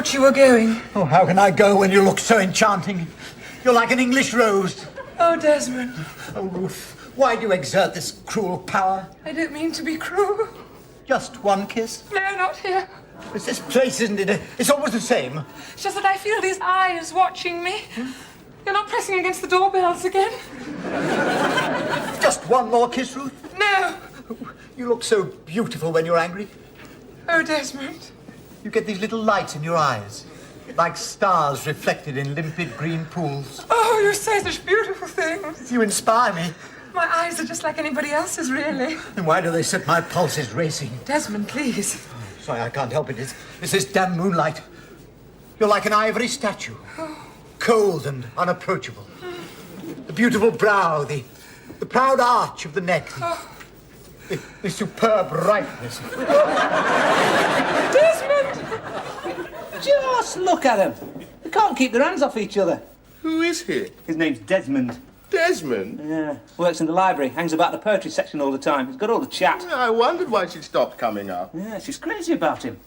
thought you were going. Oh, how can I go when you look so enchanting? You're like an English rose. Oh, Desmond. Oh, Ruth, why do you exert this cruel power? I don't mean to be cruel. Just one kiss? No, not here. It's this place, isn't it? It's always the same. It's just that I feel these eyes watching me. You're not pressing against the doorbells again? Just one more kiss, Ruth? No. You look so beautiful when you're angry. Oh, Desmond. You get these little lights in your eyes, like stars reflected in limpid green pools. Oh, you say such beautiful things. You inspire me. My eyes are just like anybody else's, really. And why do they set my pulses racing? Desmond, please. Sorry, I can't help it. It's this damn moonlight. You're like an ivory statue. Cold and unapproachable. The beautiful brow, the proud arch of the neck. The superb ripeness. Desmond! Just look at them. They can't keep their hands off each other. Who is he? His name's Desmond. Desmond? Yeah, works in the library, hangs about the poetry section all the time. He's got all the chat. I wondered why she'd stopped coming up. Yeah, she's crazy about him.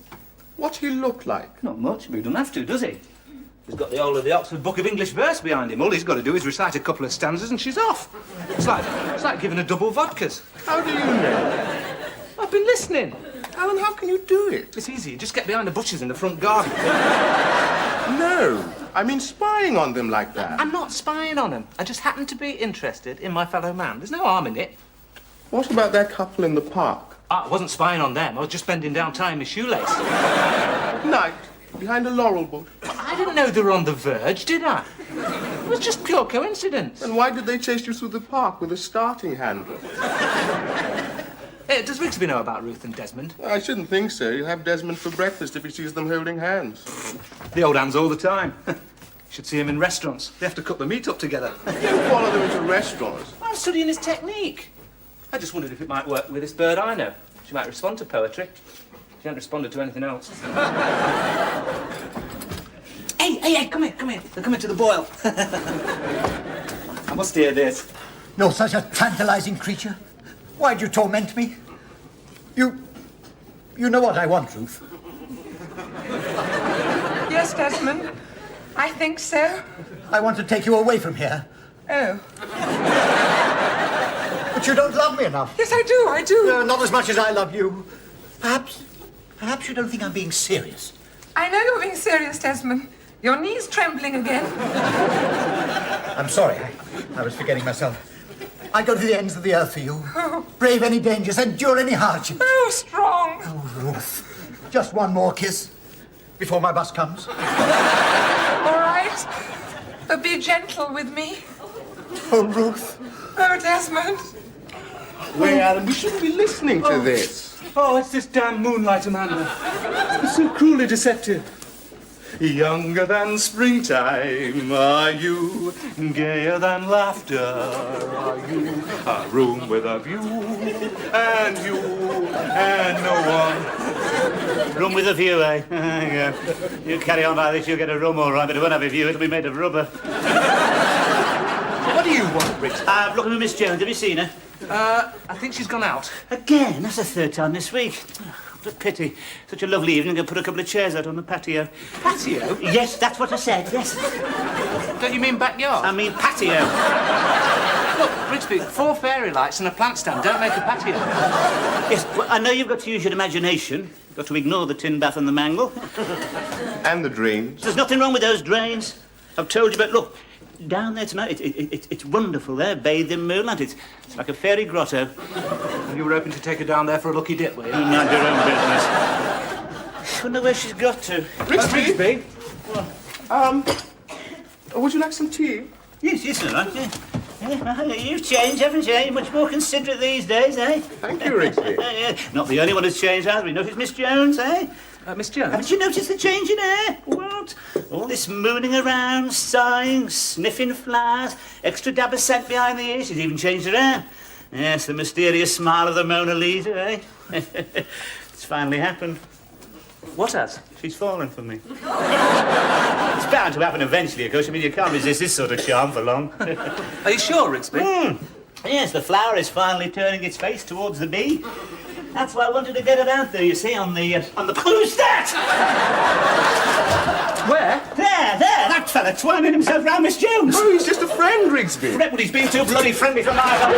What he look like? Not much, but he doesn't have to, does he? He's got the whole of the Oxford Book of English Verse behind him. All he's got to do is recite a couple of stanzas and she's off. It's like giving her double vodkas. How do you know? I've been listening. Alan, how can you do it? It's easy. You just get behind the bushes in the front garden. No, I mean spying on them like that. I'm not spying on them. I just happen to be interested in my fellow man. There's no harm in it. What about that couple in the park? I wasn't spying on them. I was just bending down tying my shoelace. Night, behind a laurel bush. I didn't know they were on the verge, did I? It was just pure coincidence. And why did they chase you through the park with a starting handle? Hey, does Rigsby know about Ruth and Desmond? I shouldn't think so. He'll have Desmond for breakfast if he sees them holding hands. The old hands all the time. You should see him in restaurants. They have to cut the meat up together. You don't follow them into restaurants. I'm studying his technique. I just wondered if it might work with this bird I know. She might respond to poetry. She hasn't responded to anything else. Hey, come here. They're coming to the boil. I must hear this. You're such a tantalizing creature. Why'd you torment me? You know what I want, Ruth. Yes, Desmond. I think so. I want to take you away from here. Oh. But you don't love me enough. Yes, I do. No, not as much as I love you. Perhaps you don't think I'm being serious. I know you're being serious, Desmond. Your knee's trembling again. I'm sorry. I was forgetting myself. I go to the ends of the earth for you. Brave any dangers, endure any hardships. Oh, strong. Oh, Ruth. Just one more kiss before my bus comes. All right. But be gentle with me. Oh, Ruth. Oh, Desmond. Wait, Alan, we shouldn't be listening to this. Oh, it's this damn Moonlight, Amanda. It's so cruelly deceptive. Younger than springtime are you, gayer than laughter are you, a room with a view, and you, and no one. Room with a view, eh? Yeah. You carry on like this, you'll get a room all right, but it won't have a view, it'll be made of rubber. What do you want, Rich? I'm looking for Miss Jones. Have you seen her? I think she's gone out. Again? That's the third time this week. What a pity. Such a lovely evening. I put a couple of chairs out on the patio. Patio? Yes, that's what I said, yes. Don't you mean backyard? I mean patio. Look, Rigsby, 4 fairy lights and a plant stand don't make a patio. Yes, well, I know you've got to use your imagination. You've got to ignore the tin bath and the mangle. And the dreams. There's nothing wrong with those drains. I've told you, but look, down there tonight, it's wonderful there, bathed in moonlight. It's like a fairy grotto. You were hoping to take her down there for a lucky dip, were you? Mind your own business. I wonder where she's got to. Rigsby? Would you like some tea? Yes, all right, yeah. Yeah, you've changed, haven't you? You're much more considerate these days, eh? Thank you, Rigsby. Yeah. Not the only one who's changed either. You noticed Miss Jones, eh? Miss Jones? Haven't you noticed the change in air? What? All this mooning around, sighing, sniffing flowers, extra dab of scent behind the ears. She's even changed her hair. Yes, the mysterious smile of the Mona Lisa, eh? It's finally happened. What has? She's fallen for me. It's bound to happen eventually, of course. I mean, you can't resist this sort of charm for long. Are you sure, Rigsby? Yes, the flower is finally turning its face towards the bee. That's why I wanted to get it out there, you see, on the... Who's that? Where? There, that fella twining himself round Miss Jones. Oh, he's just a friend, Rigsby. Well, he's been too bloody friendly for my life.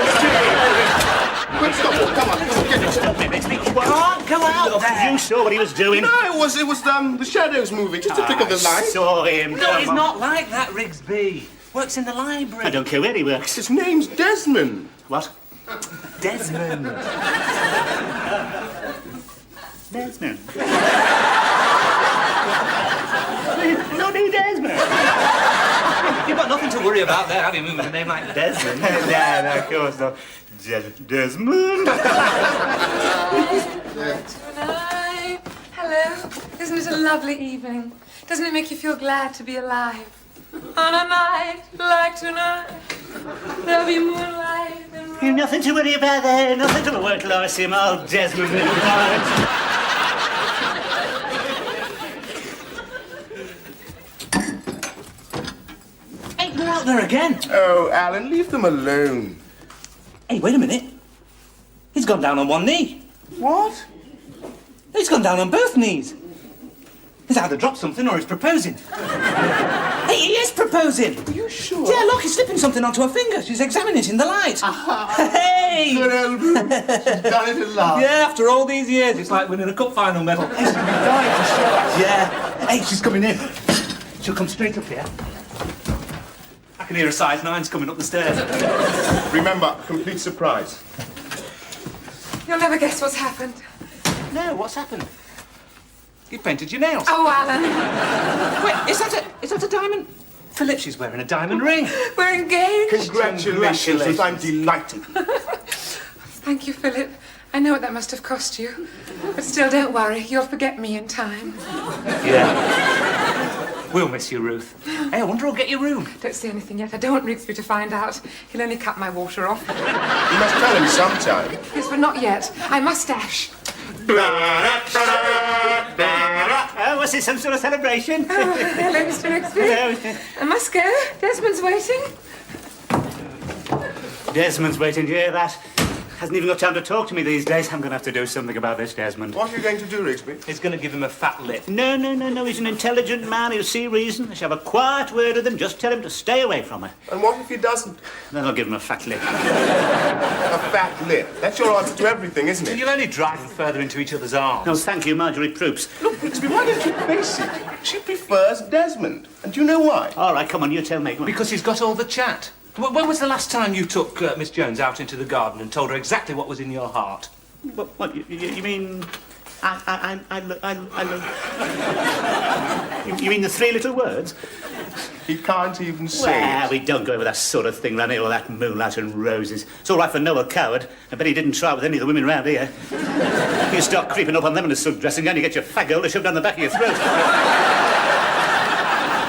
Quick, stop. Come on, get it. Stop it, Rigsby. Can't go out there. You saw what he was doing. No, it was the shadows moving, just a flick of the light. Saw him. No, he's not like that, Rigsby. Works in the library. I don't care where he works. His name's Desmond. What? Desmond. Desmond. Bloody Desmond. You've got nothing to worry about there, have you, moving a name like Desmond? No, of course not. Desmond. Tonight. Hello. Isn't it a lovely evening? Doesn't it make you feel glad to be alive? On a night like tonight, there'll be moonlight and You've nothing to worry about there. Nothing to worry till I see him, old Desmond. Hey, they're out there again. Oh, Alan, leave them alone. Hey, wait a minute. He's gone down on one knee. What? He's gone down on both knees. He's either dropped something or he's proposing. Hey, he is proposing. Are you sure? Yeah, look, he's slipping something onto her finger. She's examining it in the light. Hey! Good old Ruth. She's done it at last. Yeah, after all these years, it's like winning a cup final medal. She's been dying to show us. Yeah. Hey, she's coming in. She'll come straight up here. I can hear a size 9's coming up the stairs. Remember, complete surprise. you'll never guess what's happened. No, what's happened? You painted your nails. Oh, Alan, Wait, is that a diamond? Philip, she's wearing a diamond ring. we're engaged. Congratulations, Ruth, I'm delighted. Thank you, Philip. I know what that must have cost you. But still, don't worry. You'll forget me in time. Yeah. We'll miss you, Ruth. Hey, I wonder who'll get your room. Don't say anything yet. I don't want Rigsby to find out. He'll only cut my water off. You must tell him sometime. Yes, but not yet. I must dash. Oh, was it some sort of celebration? Oh, hello, Mr. Rigsby. Hello. I must go. Desmond's waiting. Desmond's waiting to hear that. Hasn't even got time to talk to me these days. I'm going to have to do something about this, Desmond. What are you going to do, Rigsby? He's going to give him a fat lip. No. He's an intelligent man. He'll see reason. I shall have a quiet word with him. Just tell him to stay away from her. And what if he doesn't? Then I'll give him a fat lip. A fat lip. That's your answer to everything, isn't it? You'll only drive them further into each other's arms. No, thank you, Marjorie Proops. Look, Rigsby, why don't you face it? She prefers Desmond. And do you know why? All right, come on, you tell me. Come on. Because he's got all the chat. When was the last time you took Miss Jones out into the garden and told her exactly what was in your heart? What you mean... You mean the three little words? He can't even say Well, it. we don't go over that sort of thing round here, all that moonlight and roses. It's all right for Noah Coward. I bet he didn't try with any of the women round here. You start creeping up on them in a silk dressing gown, you get your fag holder shoved down the back of your throat.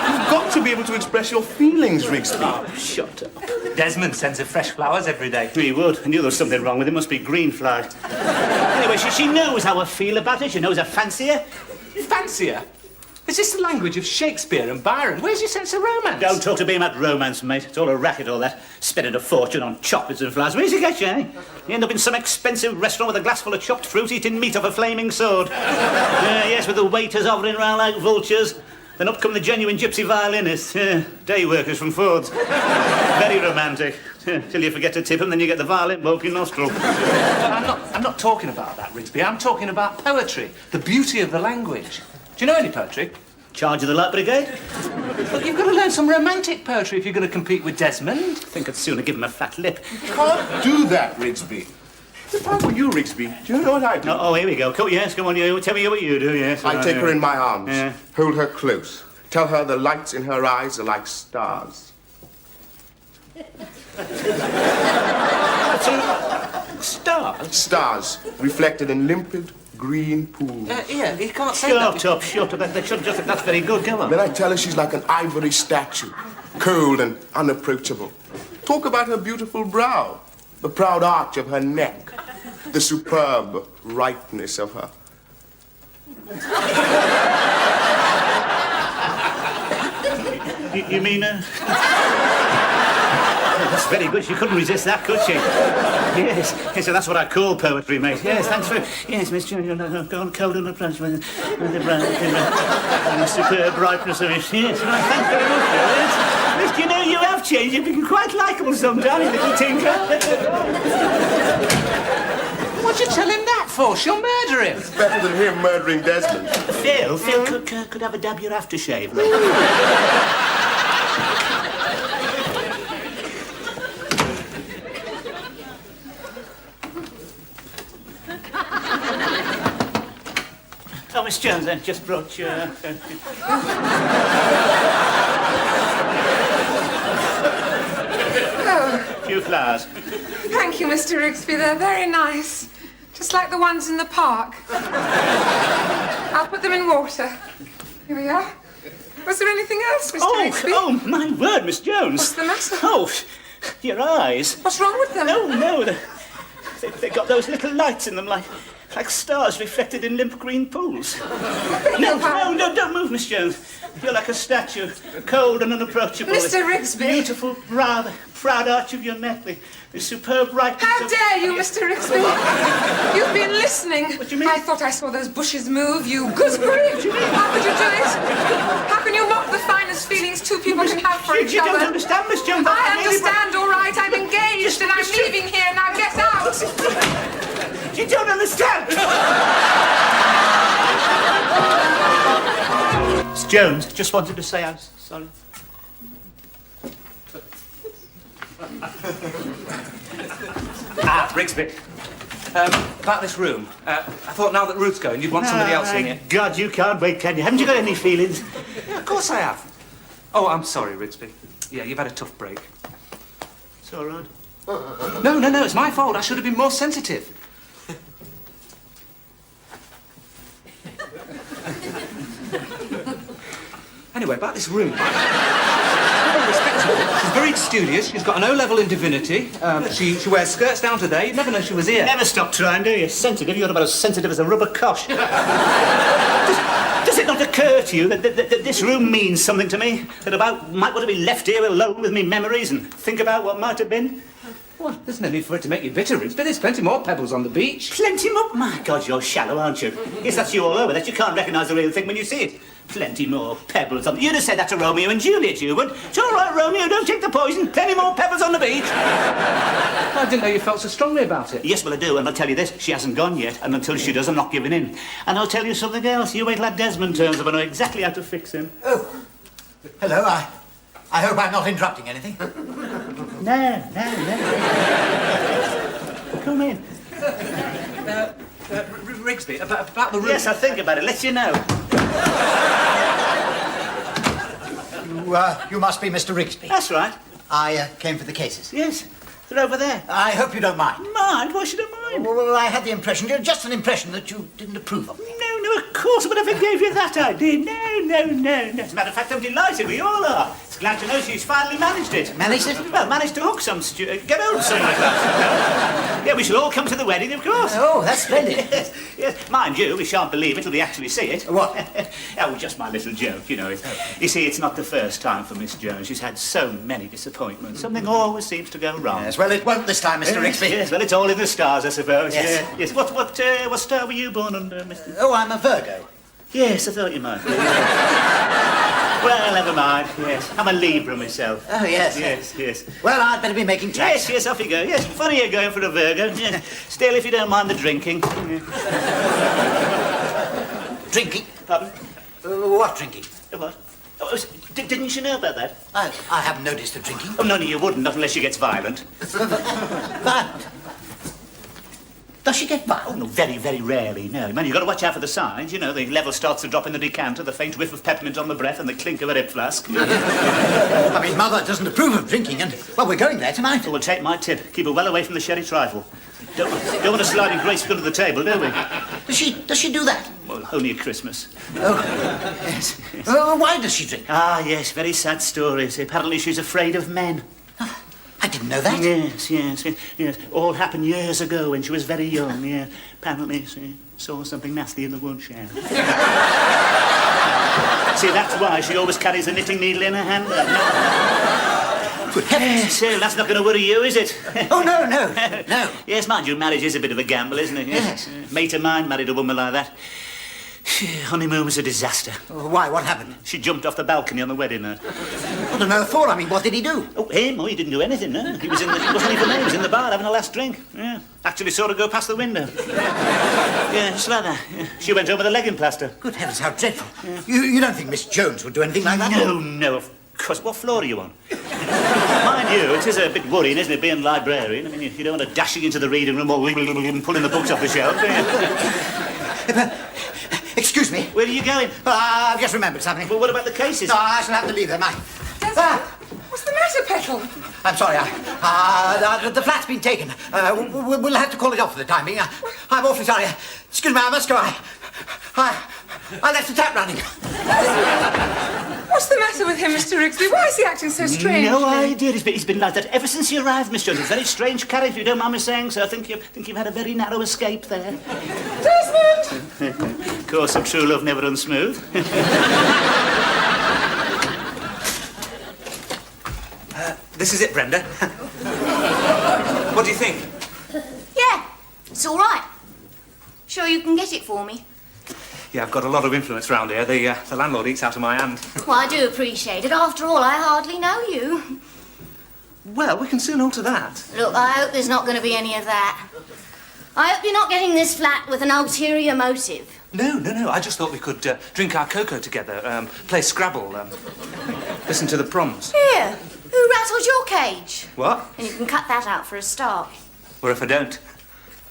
You've got to be able to express your feelings, Rigsby. Oh, shut up. Desmond sends her fresh flowers every day. He would. I knew there was something wrong with him. Must be green flag. Anyway, she knows how I feel about it. She knows I fancy her. Fancy her? Is this the language of Shakespeare and Byron? Where's your sense of romance? Don't talk to me about romance, mate. It's all a racket, all that. Spending a fortune on chocolates and flowers. Where's he get you, eh? You end up in some expensive restaurant with a glass full of chopped fruit, eating meat off a flaming sword. Yes, with the waiters hovering round like vultures. Then up come the genuine gypsy violinists. Day workers from Ford's. Very romantic. Till you forget to tip them, then you get the violin up your nostril. I'm not talking about that, Rigsby. I'm talking about poetry. The beauty of the language. Do you know any poetry? Charge of the Light Brigade? Look, you've got to learn some romantic poetry if you're going to compete with Desmond. I think I'd sooner give him a fat lip. You can't do that, Rigsby. If I were you, Rigsby, do you know what I do? Oh, here we go. Yes, come on, you. Tell me what you do, yes. I take her in my arms, Yeah. hold her close, tell her the lights in her eyes are like stars. Stars? Stars reflected in limpid green pools. Yeah, he can't say Shut up. That's very good. Go on. Then I tell her she's like an ivory statue, cold and unapproachable. Talk about her beautiful brow, the proud arch of her neck, the superb ripeness of her. You mean That's very good. She couldn't resist that, could she? Yes. Yes, so that's what I call poetry, mate. Yes, thanks for... Yes, Miss Junior, go on cold and approach with the superb brightness of it. Yes, right, thanks very much. Yes. Miss, you know, you have changed. You've become quite likeable sometimes, little tinker. What'd you tell him that for? She'll murder him. It's better than him murdering Desmond. Phil could have a dab your aftershave. Oh, Miss Jones, I just brought you... a few flowers. Thank you, Mr. Rigsby. They're very nice. Just like the ones in the park. I'll put them in water. Here we are. Was there anything else, Mr. Rigsby? Oh, my word, Miss Jones. What's the matter? Oh, your eyes. What's wrong with them? No. They've got those little lights in them, like stars reflected in limp green pools. No, don't move, Miss Jones. You're like a statue, cold and unapproachable. Mr. Rigsby. Beautiful brow, the proud arch of your neck, the superb brightness. How dare you, Mr. Rigsby? You've been listening. What do you mean? I thought I saw those bushes move, you gooseberry. How could you do it? How can you mock the finest feelings two people can have for each You other? don't understand, Miss Jones. I understand, all right. I'm engaged and I'm leaving here. Now get out. You don't understand. Miss Jones, just wanted to say I'm sorry. Rigsby. About this room. I thought now that Ruth's going, you'd want somebody else in it. God, you can't wait, can you? Haven't you got any feelings? Yeah, of course I have. Oh, I'm sorry, Rigsby. Yeah, you've had a tough break. It's all right. No, it's my fault. I should have been more sensitive. Anyway, about this room. Very respectable. She's very studious. She's got an O-level in divinity. She wears skirts down to there. You'd never know she was here. Never stop trying, do you? Sensitive. You're about as sensitive as a rubber cosh. Does it not occur to you that this room means something to me? That I might want to be left here alone with me memories and think about what might have been? Well, there's no need for it to make you bitter, Rigsby. There's plenty more pebbles on the beach. Plenty more? My God, you're shallow, aren't you? Yes, that's you all over, that you can't recognise the real thing when you see it. Plenty more pebbles on... You'd have said that to Romeo and Juliet, you would. It's all right, Romeo, don't take the poison. Plenty more pebbles on the beach. I didn't know you felt so strongly about it. Yes, well, I do, and I'll tell you this. She hasn't gone yet, and until she does, I'm not giving in. And I'll tell you something else. You wait till that Desmond turns up, and I know exactly how to fix him. Oh, hello. I hope I'm not interrupting anything. No. Come in. Rigsby, about the room. Yes, I'll think about it. Let you know. You must be Mr. Rigsby. That's right. I came for the cases. Yes, they're over there. I hope you don't mind. Mind? Why should I mind? Well, I had the impression, just an impression, that you didn't approve of me. No, of course, but if I gave you that idea. No. As a matter of fact, I'm delighted. We all are. It's glad to know she's finally managed it. Managed it? Well, managed to hook some get hold of some like that. Yeah, we shall all come to the wedding, of course. Oh, that's splendid. Yes. Mind you, we shan't believe it till we actually see it. What? Oh, just my little joke, you know. You see, it's not the first time for Miss Jones. She's had so many disappointments. Something always seems to go wrong. Yes, well, it won't this time, Mr. Rigsby. Yes, well, it's all in the stars, I suppose. Yes. Yes. What star were you born under, Mr.? Oh, I'm a Virgo. Yes, I thought you might. Well, never mind. Yes, I'm a Libra myself. Oh, yes. Yes. Well, I'd better be making tracks. Yes, off you go. Yes, funny you're going for a Virgo. Yeah. Still, if you don't mind the drinking. Drinking? Pardon? What drinking? What? Oh, didn't you know about that? I haven't noticed the drinking. Oh, no, you wouldn't, not unless she gets violent. Violent? Does she get violent? Oh, no, very, very rarely, no. Man, you've got to watch out for the signs. You know, the level starts to drop in the decanter, the faint whiff of peppermint on the breath, and the clink of a hip flask. I mean, Mother doesn't approve of drinking, and, well, we're going there tonight. Well, take my tip. Keep her well away from the sherry trifle. Don't want to slide in gracefully under the table, do we? Does she do that? Well, only at Christmas. Oh, yes. Why does she drink? Ah, yes, very sad story. See, apparently she's afraid of men. I didn't know that. Yes. All happened years ago when she was very young, yeah. Apparently she saw something nasty in the woodshed. See, that's why she always carries a knitting needle in her hand. Good heavens. So that's not going to worry you, is it? Oh, no. Yes, mind you, marriage is a bit of a gamble, isn't it? Yes. Mate of mine married a woman like that. Honeymoon was a disaster. Why? What happened? She jumped off the balcony on the wedding night. What on earth for? I mean, what did he do? Oh, him? Oh, he didn't do anything, no. He wasn't even there. He was in the bar having a last drink. Yeah. Actually saw her go past the window. Yeah, just like that. Yeah. She went over the legging plaster. Good heavens, how dreadful. You don't think Miss Jones would do anything like that? No, of course. What floor are you on? Mind you, it is a bit worrying, isn't it, being a librarian? I mean, you don't want to dashing into the reading room or pulling the books off the shelf, do you? Excuse me. Where are you going? I've just remembered something. Well, what about the cases? No, I shall have to leave them. What's the matter, Petal? I'm sorry. The flat's been taken. We'll have to call it off for the time being. I'm awfully sorry. Excuse me, I must go. I left the tap running. What's the matter with him, Mr. Rigsby? Why is he acting so strange? No idea. He's been like that ever since he arrived, Miss Jones. He's a very strange character, if you don't mind me saying so. I think you've had a very narrow escape there. Desmond! Of course, a true love never runs smooth. This is it, Brenda. What do you think? Yeah, it's all right. Sure you can get it for me? Yeah, I've got a lot of influence round here. The landlord eats out of my hand. Well, I do appreciate it. After all, I hardly know you. Well, we can soon alter that. Look, I hope there's not going to be any of that. I hope you're not getting this flat with an ulterior motive. No. I just thought we could drink our cocoa together, play Scrabble, listen to the proms. Here, who rattled your cage? What? And you can cut that out for a start. Or if I don't?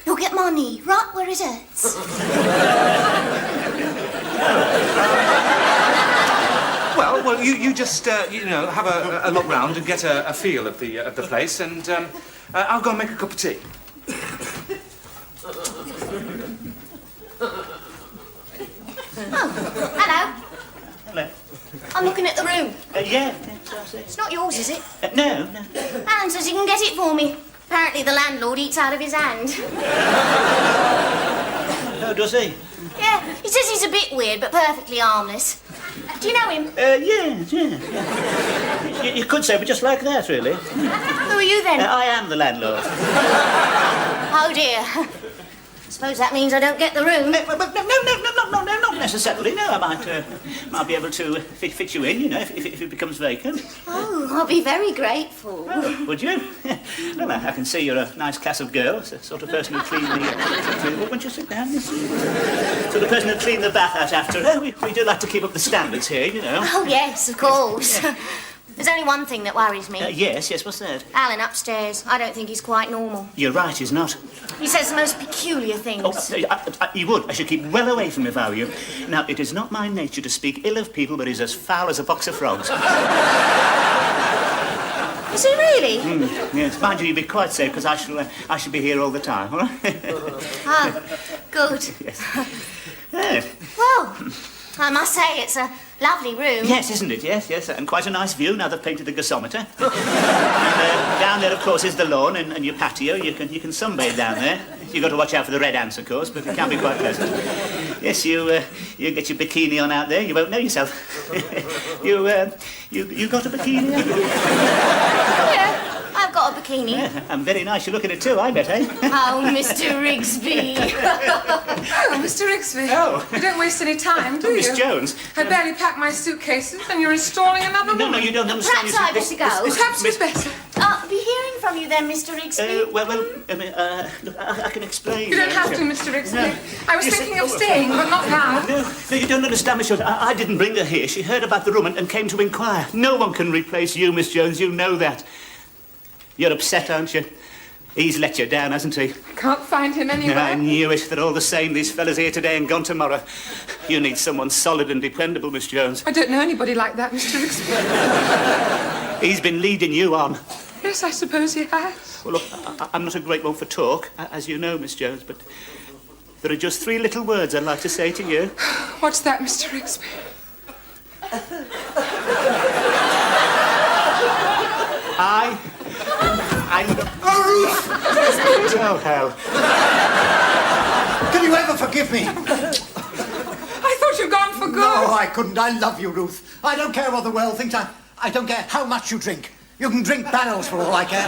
You'll get my knee right where it hurts. Well, you just, have a look round and get a feel of the place, and I'll go and make a cup of tea. Oh, hello. Hello. I'm looking at the room. Yeah. It's not yours, is it? No. Alan says he can get it for me. Apparently the landlord eats out of his hand. Oh, does he? Yeah, he says he's a bit weird, but perfectly harmless. Do you know him? Yeah. You could say, but just like that, really. Who are you then? I am the landlord. Oh dear. I suppose that means I don't get the room. But no, not necessarily. No, I might be able to fit you in, if it becomes vacant. Oh, I'll be very grateful. Oh, would you? Well, I can see you're a nice class of girl, the sort of person who clean the... Won't you sit down? Sort of person who clean the bath out after her. We do like to keep up the standards here, Oh, yes, of course. There's only one thing that worries me. Yes, what's that? Alan upstairs. I don't think he's quite normal. You're right, he's not. He says the most peculiar things. Oh, he would. I should keep well away from him if I were you. Now, it is not my nature to speak ill of people, but he's as foul as a box of frogs. Is he really? Yes, mind you, you'll be quite safe, because I shall be here all the time, all right? Oh, good. Yes. Yeah. Well, I must say it's a lovely room. Yes, isn't it? Yes. And quite a nice view now they've painted the gasometer. And down there, of course, is the lawn and your patio. You can sunbathe down there. You've got to watch out for the red ants, of course, but it can be quite pleasant. Yes, you get your bikini on out there. You won't know yourself. You got a bikini? Yeah, I've got a bikini. Yeah, and very nice you look at it too, I bet, eh? Oh, Mr. Rigsby. Oh, Mr. Rigsby. Oh. You don't waste any time, do you? Miss Jones. I barely packed my suitcases and you're installing another woman. No, you don't understand. Perhaps I better go. Perhaps it's better. I'll be hearing from you then, Mr. Rigsby. Look, I can explain. You don't have to, Mr. Rigsby. No. I was thinking of staying, but not now. No, you don't understand, Miss Jones. I didn't bring her here. She heard about the room and came to inquire. No one can replace you, Miss Jones. You know that. You're upset, aren't you? He's let you down, hasn't he? Can't find him anywhere. I knew it. They're all the same. These fellas here today and gone tomorrow. You need someone solid and dependable, Miss Jones. I don't know anybody like that, Mr. Rigsby. He's been leading you on. Yes, I suppose he has. Well, look, I'm not a great one for talk, as you know, Miss Jones, but there are just 3 little words I'd like to say to you. What's that, Mr. Rigsby? Oh, hell. Can you ever forgive me? I thought you'd gone for good. No, I couldn't. I love you, Ruth. I don't care what the world thinks. I don't care how much you drink. You can drink barrels for all I care.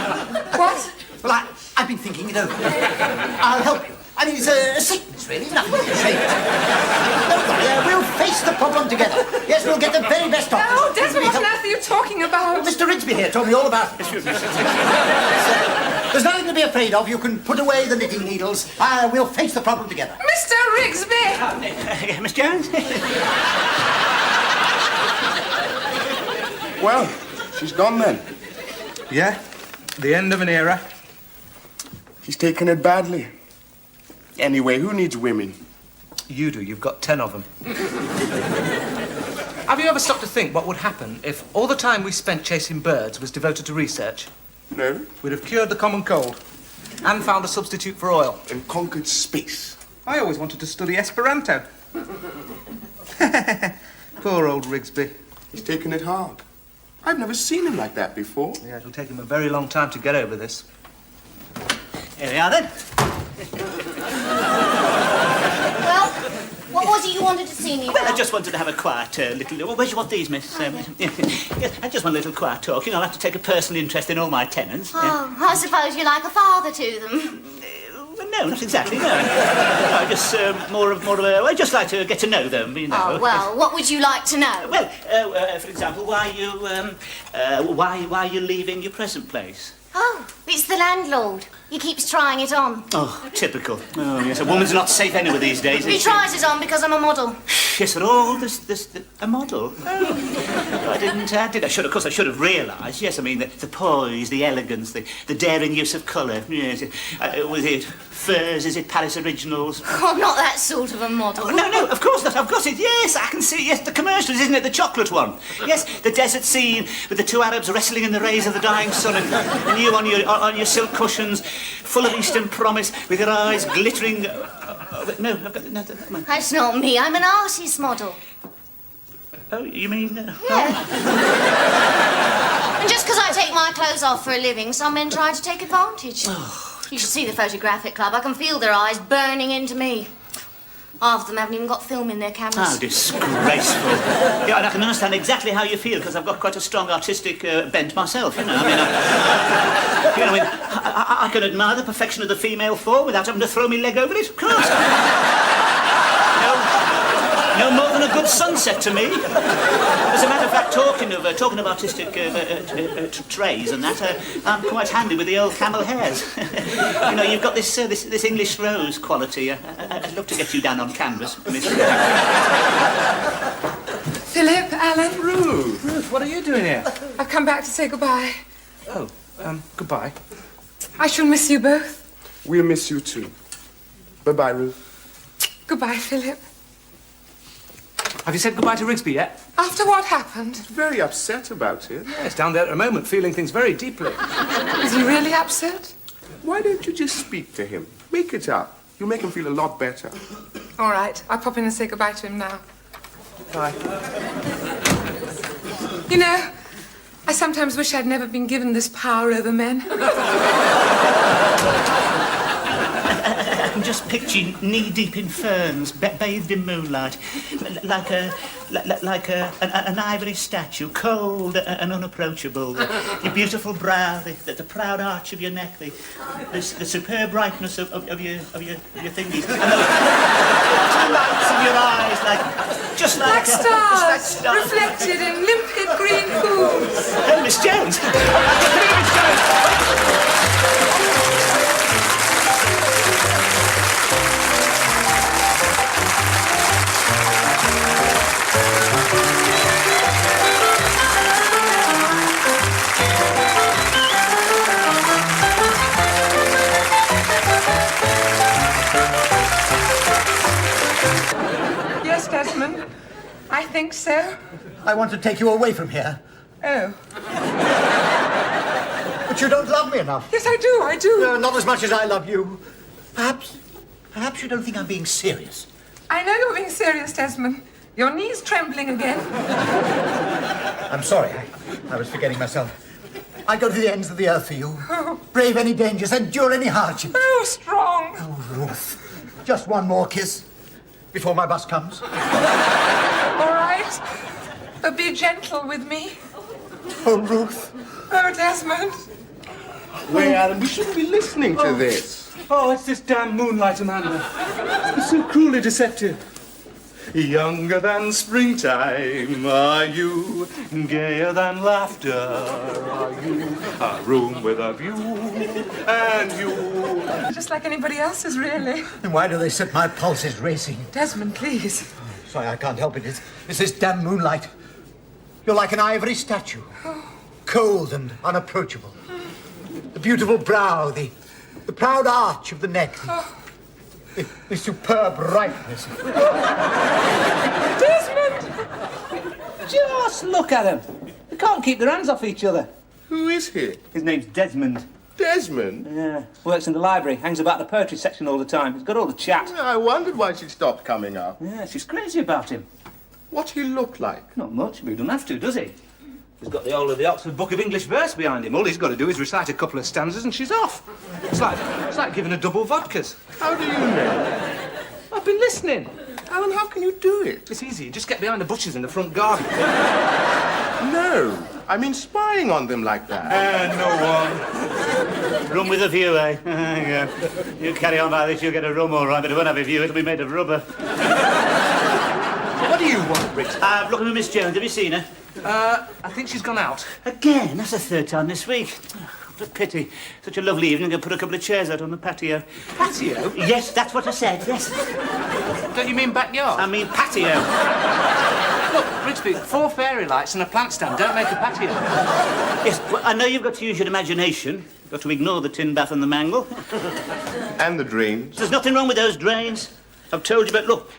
What? Well, I've been thinking it over. I'll help you. I mean, it's a sickness, really. Nothing to be ashamed of. Don't worry, we'll face the problem together. Yes, we'll get the very best of it. Oh, Desmond, what on earth are you talking about? Mr. Rigsby here told me all about it. There's nothing to be afraid of. You can put away the knitting needles. We'll face the problem together. Mr. Rigsby! Miss Jones? Well, she's gone then. Yeah, the end of an era. He's taken it badly. Anyway, who needs women? You do. You've got 10 of them. Have you ever stopped to think what would happen if all the time we spent chasing birds was devoted to research? No. We'd have cured the common cold and found a substitute for oil. And conquered space. I always wanted to study Esperanto. Poor old Rigsby. He's taken it hard. I've never seen him like that before. Yeah, it'll take him a very long time to get over this. Here we are then. Well, what was it you wanted to see me about? Well, I just wanted to have a quiet little... Well, where do you want these, miss? Yes, I just want a little quiet talk. You know, I'll have to take a personal interest in all my tenants. Oh, I suppose you're like a father to them. Well, no, not exactly, no. No, just more of a... I'd just like to get to know them, you know. Oh, well, what would you like to know? Well, for example, why are you leaving your present place? Oh, it's the landlord. He keeps trying it on. Oh, typical. Oh, yes, a woman's not safe anywhere these days. He tries it on because I'm a model. Yes, but all this a model. Oh. I didn't. Of course, I should have realised. Yes, I mean the poise, the elegance, the daring use of colour. Yes, was it furs? Is it Paris Originals? Oh, I'm not that sort of a model. Oh, no, of course not. I've got it. Yes, I can see. Yes, the commercials, isn't it? The chocolate one. Yes, the desert scene with the two Arabs wrestling in the rays of the dying sun, and you on your silk cushions, full of Eastern promise, with your eyes glittering. No, I've got no. That's not me. I'm an artist model. Oh, you mean? Yeah. And just because I take my clothes off for a living, some men try to take advantage. You should see the photographic club. I can feel their eyes burning into me. Half of them haven't even got film in their cameras. How disgraceful. Yeah, and I can understand exactly how you feel, because I've got quite a strong artistic bent myself, you know. I can admire the perfection of the female form without having to throw my leg over it, of course. No more than a good sunset to me. As a matter of fact, talking of artistic trays and that, I'm quite handy with the old camel hairs. You know, you've got this English rose quality. I'd love to get you down on canvas, miss. Philip, Alan. Ruth, what are you doing here? I've come back to say goodbye. Oh, goodbye. I shall miss you both. We'll miss you too. Bye-bye, Ruth. Goodbye, Philip. Have you said goodbye to Rigsby yet? After what happened? Very upset about it. Yes, down there at the moment, feeling things very deeply. Is he really upset? Why don't you just speak to him? Make it up. You'll make him feel a lot better. All right, I'll pop in and say goodbye to him now. Bye. You know, I sometimes wish I'd never been given this power over men. I can just picture you knee-deep in ferns, bathed in moonlight, like an ivory statue, cold and unapproachable. Your beautiful brow, the proud arch of your neck, the superb brightness of your thingies, and those lights in your eyes, like stars, reflected in limpid green pools. Oh, Miss Jones! Miss Jones! Yes, Desmond, I think so. I want to take you away from here. Oh. But you don't love me enough. Yes, I do. Not as much as I love you. Perhaps you don't think I'm being serious. I know you're being serious, Desmond. Your knee's trembling again. I'm sorry. I was forgetting myself. I'd go to the ends of the earth for you. Brave any dangers, endure any hardships. Oh, strong. Oh, Ruth. Just one more kiss before my bus comes. All right. But be gentle with me. Oh, Ruth. Oh, Desmond. Wait, Adam, we shouldn't be listening to this. Oh, it's this damn Moonlight, Amanda. It's so cruelly deceptive. Younger than springtime are you, gayer than laughter are you, a room with a view, and you. Just like anybody else's, really. Then why do they set my pulses racing? Desmond, please. Sorry, I can't help it. It's this damn moonlight. You're like an ivory statue. Cold and unapproachable. The beautiful brow, the proud arch of the neck. The superb ripeness. Desmond! Just look at them. They can't keep their hands off each other. Who is he? His name's Desmond. Desmond? Yeah, works in the library, hangs about the poetry section all the time. He's got all the chat. I wondered why she'd stopped coming up. Yeah, she's crazy about him. What he look like? Not much, but he doesn't have to, does he? He's got the whole of the Oxford Book of English Verse behind him. All he's got to do is recite a couple of stanzas and she's off. It's like giving her double vodkas. How do you know? I've been listening. Alan, how can you do it? It's easy. You just get behind the bushes in the front garden. No, I mean spying on them like that. No one. Rum with a view, eh? Yeah. You carry on like this, you'll get a rum all right, but it won't have a view, it'll be made of rubber. What do you want, Rich? I'm looking for Miss Jones, have you seen her? I think she's gone out. Again? That's the third time this week. What a pity. Such a lovely evening, I could put a couple of chairs out on the patio. Patio? Yes, that's what I said, yes. Don't you mean backyard? I mean patio. Look, Rigsby, 4 fairy lights and a plant stand don't make a patio. Yes, well, I know you've got to use your imagination. You've got to ignore the tin bath and the mangle. And the drains. There's nothing wrong with those drains. I've told you, but look,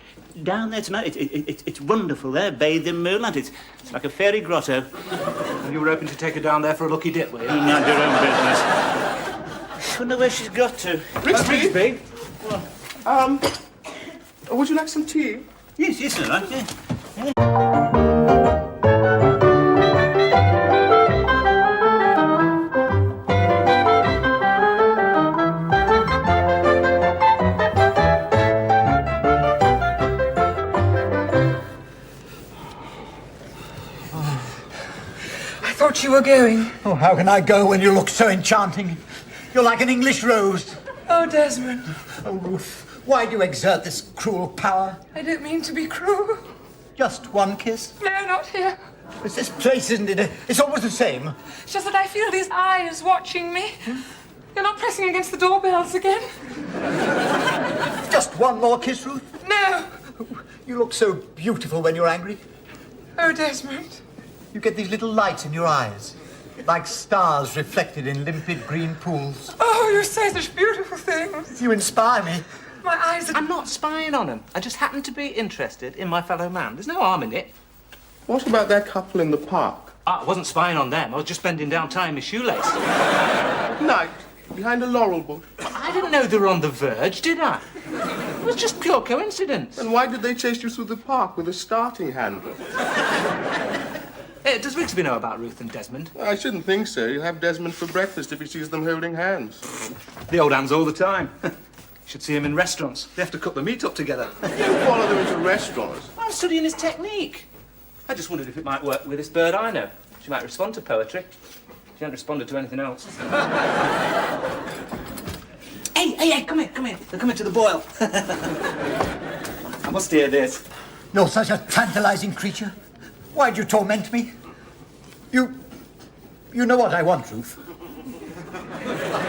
down there tonight, it's wonderful there, bathed in moonlight. It's like a fairy grotto. And you were hoping to take her down there for a lucky dip, were you? Mind your own business. I wonder where she's got to. Rigsby? Would you like some tea? Yes, all right, yeah. I thought you were going. Oh, how can I go when you look so enchanting? You're like an English rose. Oh, Desmond. Oh, Ruth, why do you exert this cruel power? I don't mean to be cruel. Just one kiss? No, not here. It's this place, isn't it? It's always the same. It's just that I feel these eyes watching me. You're not pressing against the doorbells again. Just one more kiss, Ruth? No. You look so beautiful when you're angry. Oh, Desmond. You get these little lights in your eyes, like stars reflected in limpid green pools. Oh, you say such beautiful things. You inspire me. My eyes are... I'm not spying on him. I just happen to be interested in my fellow man. There's no harm in it. What about that couple in the park? I wasn't spying on them. I was just bending down tying my shoelace. Night, behind a laurel bush. I didn't know they were on the verge, did I? It was just pure coincidence. And why did they chase you through the park with a starting handle? Does Rigsby know about Ruth and Desmond? I shouldn't think so. He'll have Desmond for breakfast if he sees them holding hands. The old hands all the time. You should see him in restaurants. They have to cut the meat up together. Don't follow them into restaurants. I'm studying his technique. I just wondered if it might work with this bird I know. She might respond to poetry. She hasn't responded to anything else. Hey, come here. They're coming to the boil. I must hear this. You're such a tantalizing creature. Why'd you torment me? You know what I want, Ruth.